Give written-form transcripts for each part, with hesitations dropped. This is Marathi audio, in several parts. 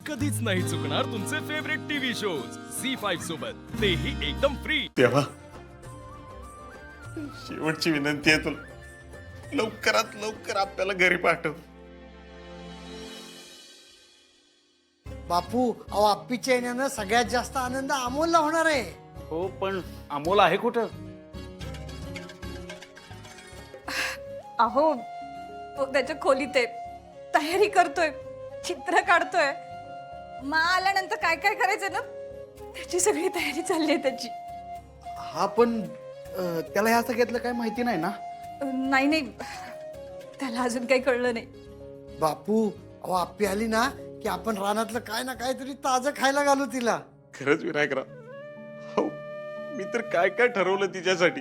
कधीच नाही चुकणार तुमचे फेवरेट टीव्ही शोज झी5 सोबत, तेही एकदम फ्री। तेव्हा शेवटची विनंती आहे तुला, लवकरात लवकर आपल्याला घरी पाठव। बापू, अहो आप्पीच्या येण्यानं सगळ्यात जास्त आनंद अमोलला होणार आहे। हो, पण अमोल आहे कुठं? अहो तो त्याच्या खोलीत आहे, तयारी करतोय, चित्र काढतोय। मा आल्यानंतर काय काय करायचं ना, त्याची सगळी तयारी चालली आहे त्याची। हा पण त्याला ह्या सगळ्यातलं काय माहिती नाही ना? नाही नाही, त्याला अजून काही कळलं नाही। बापू, अहो आप्पी आली ना की आपण रानातलं काय ना काहीतरी ताजं खायला घालू तिला। खरंच विनायकराव, हो मी तर काय काय ठरवलं तिच्यासाठी।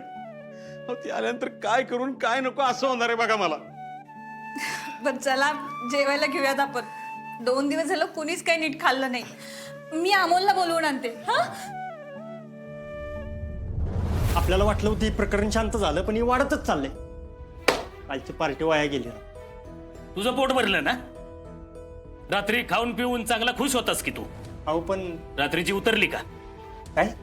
हो, ती आल्यानंतर काय करून काय नको असं होणार आहे बघा मला। बरं चला जेवायला घेऊयात आपण, 2 दिवस झालं कुणीच काही नीट खाल्लं नाही। मी अमोलला बोलवून आणते। हा, आपल्याला वाटलं होतं हे प्रकरण शांत झालं, पण हे वाढतच चाललंय। कालची पार्टी वाया गेली। तुझं पोट भरलं ना? रात्री खाऊन पिऊन चांगला खुश होतास की तू? अहो पण रात्रीची उतरली का? काय?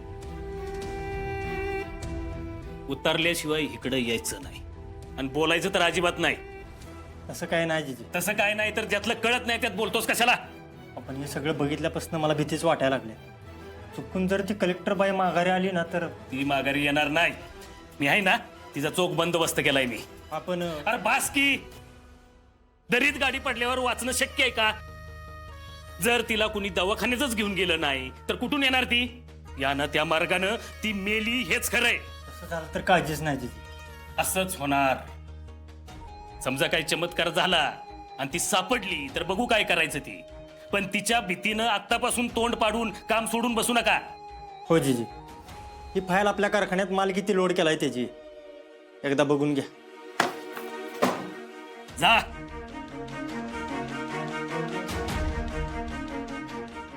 उतरल्याशिवाय इकडे यायचं नाही आणि बोलायचं तर अजिबात नाही। तसं काय नाही जिजी। तसं काय नाही तर ज्यातलं कळत नाही त्यात बोलतोस कशाला? आपण हे सगळं बघितल्यापासून मला भीतीच वाटायला लागली। चुकून जर ती कलेक्टर बाई माघारी आली ना तर ती माघारी येणार नाही। मी आहे ना, तिचा चोख बंदोबस्त केलाय मी। आपण अरे बास की, दरीत गाडी पडल्यावर वाचणं शक्य आहे का? जर तिला कुणी दवाखान्यातच घेऊन गेलं नाही तर कुठून येणार ती? यानं त्या मार्गानं ती मेली हेच खरंय। तसं झालं तर काळजीच नाही जिजी। असंच होणार। समजा काही चमत्कार झाला आणि ती सापडली तर बघू काय करायचं ती, पण तिच्या भीतीनं आत्तापासून तोंड पाडून काम सोडून बसू नका। हो जिजी, ही फाईल आपल्या कारखान्यात माल किती लोड केलाय त्याची एकदा बघून घ्या। जा,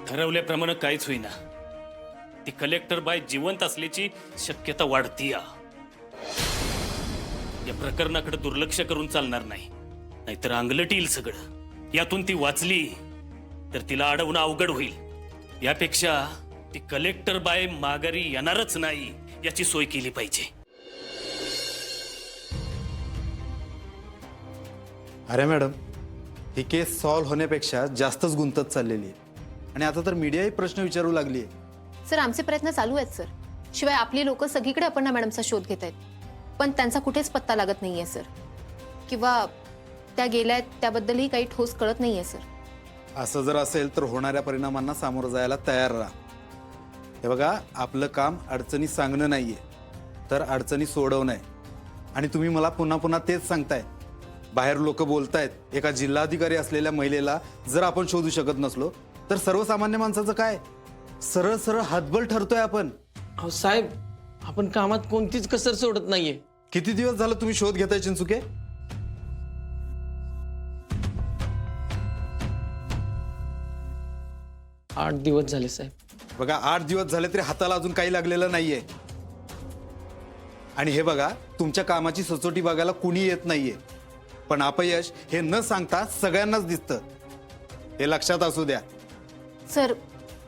ठरवल्याप्रमाणे काहीच होईना। ती कलेक्टर बाय जिवंत असल्याची शक्यता वाढती। या प्रकरणाकडे दुर्लक्ष करून चालणार नाही, नाहीतर अंगलट येईल सगळं। यातून ती वाचली तर तिला अडवणं अवघड होईल। यापेक्षा ती कलेक्टर बाय माघारी येणारच नाही याची सोय केली पाहिजे। अरे मॅडम, ही केस सॉल्व्ह होण्यापेक्षा जास्तच गुंतत चाललेली आहे आणि आता तर मीडियाही प्रश्न विचारू लागली आहे। सर, आमचे प्रयत्न चालू आहेत सर। शिवाय आपली लोक सगळीकडे अपर्णा मॅडमचा शोध घेत आहेत, पण त्यांचा कुठेच पत्ता लागत नाहीये सर, किंवा त्या गेल्या आहेत त्याबद्दलही काही ठोस कळत नाहीये सर। असं जर असेल तर होणाऱ्या परिणामांना सामोरं जायला तयार राहा। हे बघा, आपलं काम अडचणी सांगणं नाहीये तर अडचणी सोडवणं आहे। आणि तुम्ही मला पुन्हा पुन्हा तेच सांगताय। बाहेर लोक बोलतायत, एका जिल्हाधिकारी असलेल्या महिलेला जर आपण शोधू शकत नसलो तर सर्वसामान्य माणसाचं काय? सरळ सरळ हातबल ठरतोय आपण। अहो साहेब, आपण कामात कोणतीच कसर सोडत नाहीये। किती दिवस झालं तुम्ही शोध घेताय चिंचुके? आठ दिवस झाले साहेब। बघा, 8 दिवस झाले तरी हाताला अजून काही लागलेलं नाहीये। आणि हे बघा, तुमच्या कामाची सचोटी बघायला कुणी येत नाहीये, पण अपयश हे न सांगता सगळ्यांनाच दिसतं। हे लक्षात असू द्या। सर,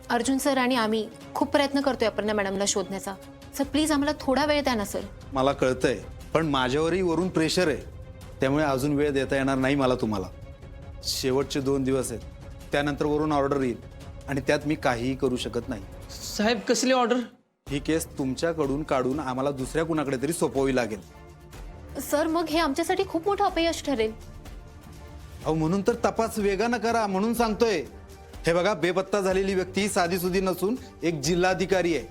अर्जुन सर आणि आम्ही खूप प्रयत्न करतोय अपर्णा मॅडमला शोधण्याचा। सर प्लीज आम्हाला थोडा वेळ द्या ना सर। मला कळतंय, पण माझ्यावरही वरून प्रेशर आहे, त्यामुळे अजून वेळ देता येणार नाही मला तुम्हाला। शेवटचे 2 दिवस आहेत, त्यानंतर वरून ऑर्डर येईल आणि त्यात मी काहीही करू शकत नाही। साहेब कसली ऑर्डर? ही केस तुमच्याकडून काढून आम्हाला दुसऱ्या कुणाकडे तरी सोपवावी लागेल। सर मग हे आमच्यासाठी खूप मोठं अपयश ठरेल। अहो म्हणून तर तपास वेगानं करा म्हणून सांगतोय। हे बघा, बेपत्ता झालेली व्यक्ती साधीसुधी नसून एक जिल्हाधिकारी आहे।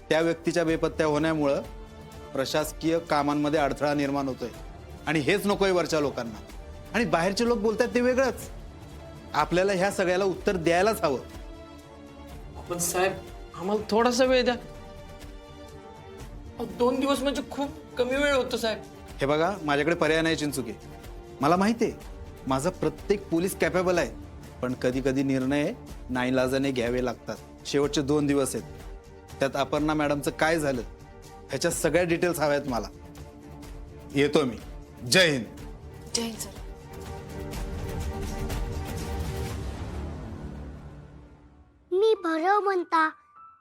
त्या व्यक्तीच्या बेपत्ता होण्यामुळं प्रशासकीय कामांमध्ये अडथळा निर्माण होतोय आणि हेच नकोय वरच्या लोकांना। आणि बाहेरचे लोक बोलतात ते वेगळंच। आपल्याला ह्या सगळ्याला उत्तर द्यायलाच हवं। पण साहेब, आम्हाला थोडासा वेळ द्या। 2 दिवस म्हणजे खूप कमी वेळ होतो साहेब। हे बघा, माझ्याकडे पर्याय नाही चिंचुके। मला माहिती आहे माझा प्रत्येक पोलीस कॅपेबल आहे, पण कधी कधी निर्णय नाईलाजाने घ्यावे लागतात। शेवटचे 2 दिवस आहेत, त्यात अपर्णा मॅडमचं काय झालं ह्याच्या सगळ्या डिटेल्स हव्यात मला। येतो मी। जय हिंद। जय हिंद सर। भरव म्हणता.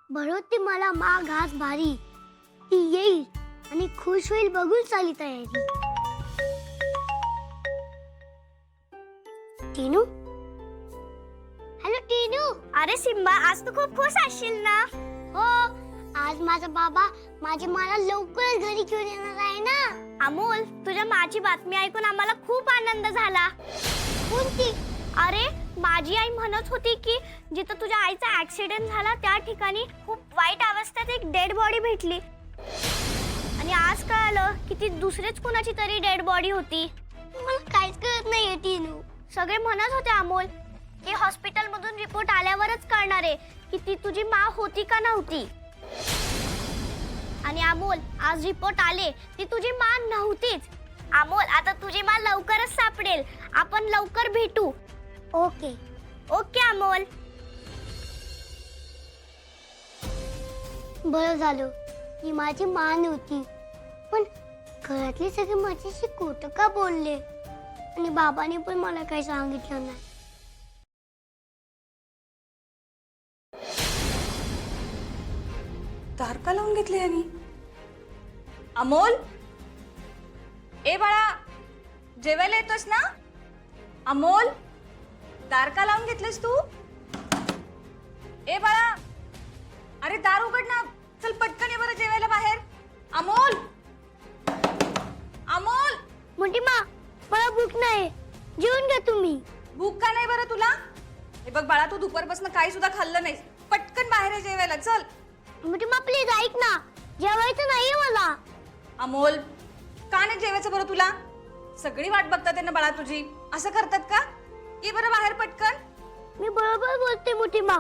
भरव ती मला मा घास भारी. ती येईल आणि खुश होईल बघून चाली तयारी. टीनू, हॅलो टीनू. अरे सिम्बा, आज तू खूप खुश असशील ना? हो, आज माझा बाबा मला लवकरच घरी घेऊन येणार आहे ना. अमोल, तुझ्या माची बातमी ऐकून आम्हाला खूप आनंद झाला. कोणती? अरे, माझी आई म्हणत होती की जिथं तुझ्या आईचा ऍक्सिडेंट झाला त्या ठिकाणी खूप वाईट अवस्थेत एक डेड बॉडी भेटली. आणि आज कळालं की ती दुसरीच कुणाची तरी डेड बॉडी होती. मला काहीच कळत नाहीये टीनू. सगळे म्हणत होते अमोल की हॉस्पिटल मधून रिपोर्ट आल्यावरच कळणार आहे की ती तुझी मा होती का नव्हती. आणि अमोल, आज रिपोर्ट आले ती तुझी मा नव्हतीच. अमोल, आता तुझी मा लवकरच सापडेल. आपण लवकर भेटू. Okay okay Amol. बरं झालं की माझी मा नव्हती. पण घरातले सगळे माझ्याशी खोटं का बोलले? आणि बाबाने पण मला काही सांगितलं नाही. दार का लावून घेतली यांनी? अमोल, ए बाळा, जेवायला येतोस ना? अमोल, दार का लावून घेतलेस तू? ए बाळा, अरे दार उघड ना. चल पटकन ये बरं जेवायला बाहेर. अमोल, अमोल. मोठी मा, मला भूक नाही. जेवून घ्या तुम्ही. भूक का नाही बरं तुला? हे बघ बाळा, तू दुपारपासून काही सुद्धा खाल्लं नाहीस. पटकन बाहेर ये जेवायला. चल. मोठी मा, प्लीज ऐक ना. जेवायचं नाहीये मला. अमोल, का नाही जेवायचं बरं तुला? सगळी वाट बघतात ना बाळा तुझी. असं करतात का? ये बरं बाहेर पटकन. मी बरोबर बोलते मोठी मा.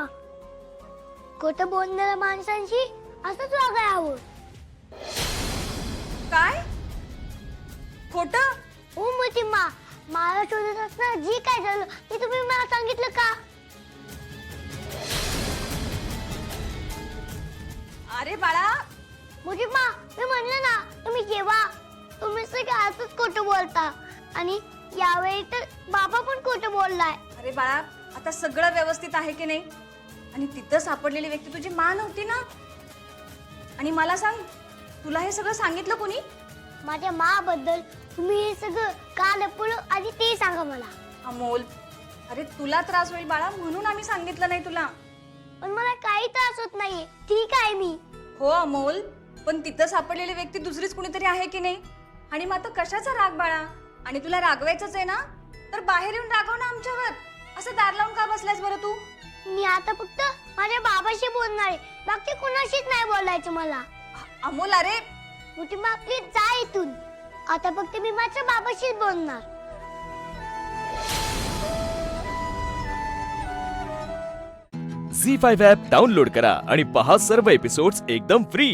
खोटं बोलणाऱ्या माणसांशी असंच वागायला हवं. काय? खोटं? हो मोठी मा, मला शोधत असताना जी काय झालं ते तुम्ही मला सांगितलं का? अरे बाळा, मोठी मा, मी म्हणलं ना तुम्ही जेवा. तुम्ही सगळे असंच खोटं बोलता. आणि यावेळी तर बाबा पण खोटं बोललाय. अरे बाळा, आता सगळं व्यवस्थित आहे की नाही? आणि तिथं सापडलेली व्यक्ती तुझी मा नव्हती ना? आणि मला सांग, तुला हे सगळं सांगितलं कोणी? माझ्या मा बद्दल तुम्ही हे सगळं का लपवलं आधी ते सांगा मला. अमोल, अरे तुला त्रास होईल बाळा म्हणून आम्ही सांगितलं नाही तुला. पण मला काही त्रास होत नाहीये. ठीक आहे मी. हो अमोल, पण तिथं सापडलेली व्यक्ती दुसरीच कुणीतरी आहे की नाही? आणि मग आता कशाचा राग बाळा? आणि तुला रागवायचंच आहे ना? तर बाहेर येऊन रागव ना आमच्यावर. असं दार लावून का बसलायस बरं तू? मी आता फक्त माझ्या बाबाशी बोलणार आहे. बाकी कुणाशीच नाही बोलायचं मला. अमोल, अरे मोठी मा, प्लीज जा इथून. आता फक्त मी माझ्या बाबाशीच बोलणार. झी5 ॲप डाउनलोड करा आणि पहा सर्व एपिसोड्स एकदम फ्री.